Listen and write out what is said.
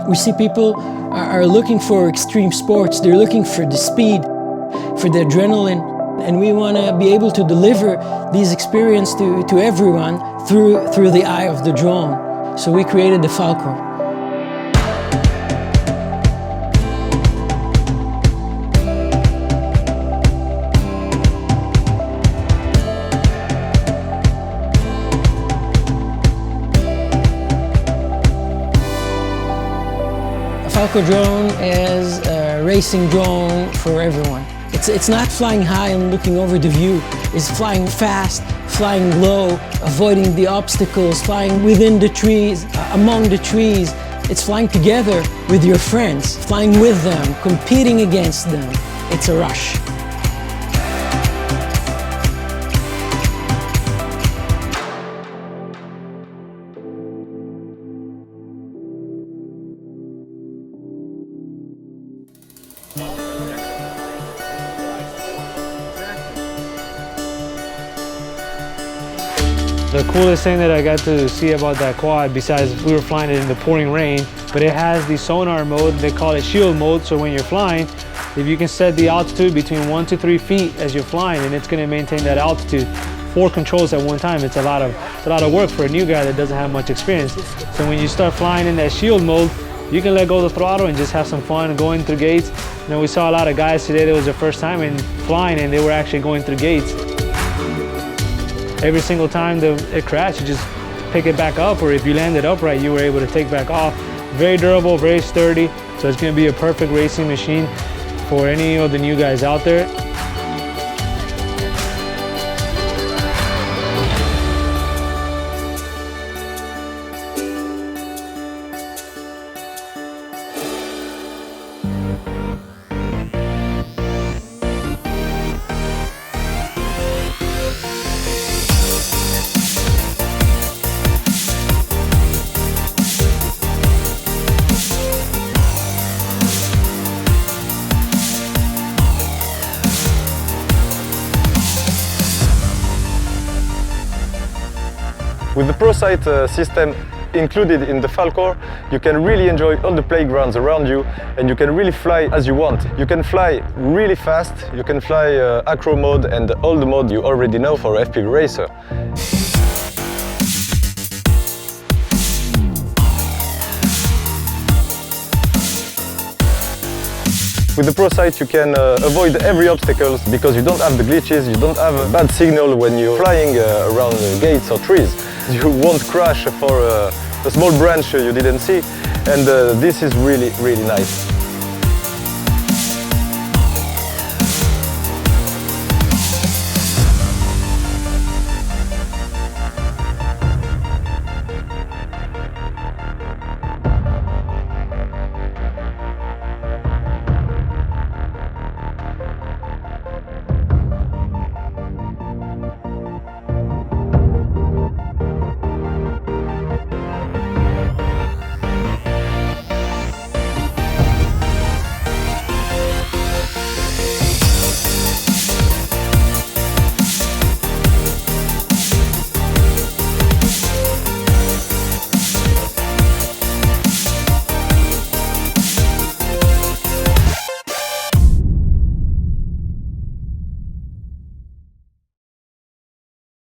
We see people are looking for extreme sports. They're looking for the speed, for the adrenaline, and we want to be able to deliver these experiences to everyone through the eye of the drone. So we created the Falcor. Falcor drone is a racing drone for everyone. It's not flying high and looking over the view. It's flying fast, flying low, avoiding the obstacles, flying within the trees, among the trees. It's flying together with your friends, flying with them, competing against them. It's a rush. The coolest thing that I got to see about that quad, besides we were flying it in the pouring rain, but it has the sonar mode. They call it shield mode. So when you're flying, if you can set the altitude between 1 to 3 feet as you're flying, and it's going to maintain that altitude. 4 controls at one time. It's a lot of work for a new guy that doesn't have much experience. So when you start flying in that shield mode, you can let go of the throttle and just have some fun going through gates. You know, we saw a lot of guys today that was their first time in flying, and they were actually going through gates. Every single time it crashed, you just pick it back up, or if you landed upright, you were able to take back off. Very durable, very sturdy, so it's going to be a perfect racing machine for any of the new guys out there. With the ProSight system included in the Falcor, you can really enjoy all the playgrounds around you, and you can really fly as you want. You can fly really fast, you can fly acro mode and all the mode you already know for FPV Racer. With the ProSight you can avoid every obstacle because you don't have the glitches, you don't have a bad signal when you're flying around gates or trees. You won't crash for a small branch you didn't see, and this is really, really nice.